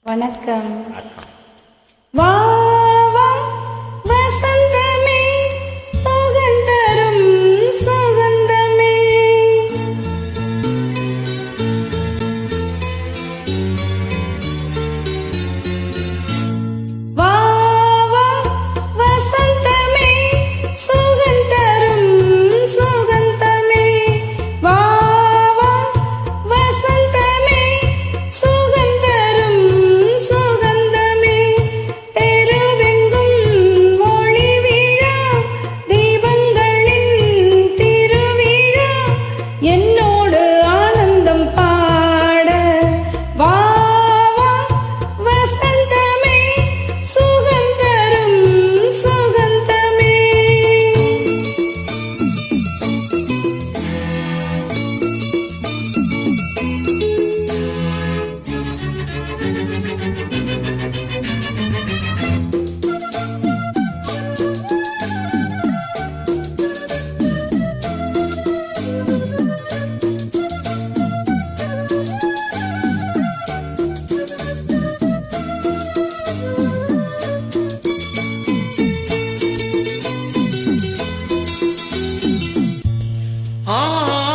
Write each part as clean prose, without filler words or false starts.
வணக்கம். வா வா வசந்தமே சுகந்தரும் சுகந்தமே, வா வா வசந்தமே சுகந்தரும் சுகந்தமே, வா வா வசந்தமே சுகந்தரும் சுகந்தமே, தெருவெங்கும் ஒளி விழா தீபங்களின் திருவிழா, என்னோடு ஆனந்தம் பாட வா வா வசந்தமே சுகந்தரும் சுகந்தமே.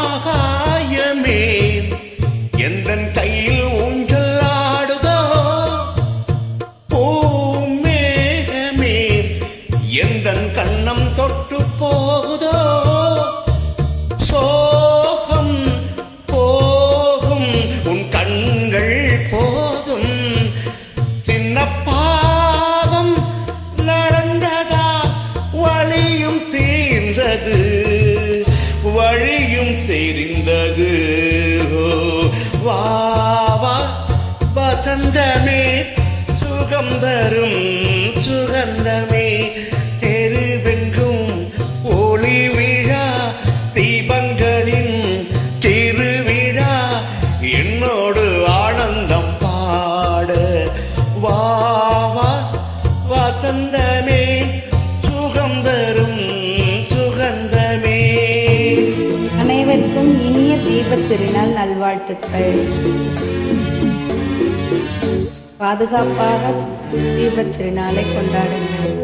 ஆகாயமே எந்தன் கையில் ஊஞ்சல் ஆடுதோ, பூமேகமே எந்தன் கண்ணம் தொட்டு போகுதோ, சோகம் போகும் உன் கண்கள் போதும், சின்ன பாதம் நடந்ததா வழியும் தீர்ந்தது வழியும் தெரிந்தது. வா வா வசந்தமே சுகம் தரும் சுகந்தமே, தெருவெங்கும் ஒளி விழா தீபங்களின் திருவிழா, என்னோடு ஆனந்தம் பாட வா வா வசந்தமே சுகம் தரும் சுகந்தமே. அனைவருக்கும் இனிய தீபத் திருநாள் நல்வாழ்த்துக்கள். பாதுகாப்பாக தீபத் திருநாளை கொண்டாடுங்கள்.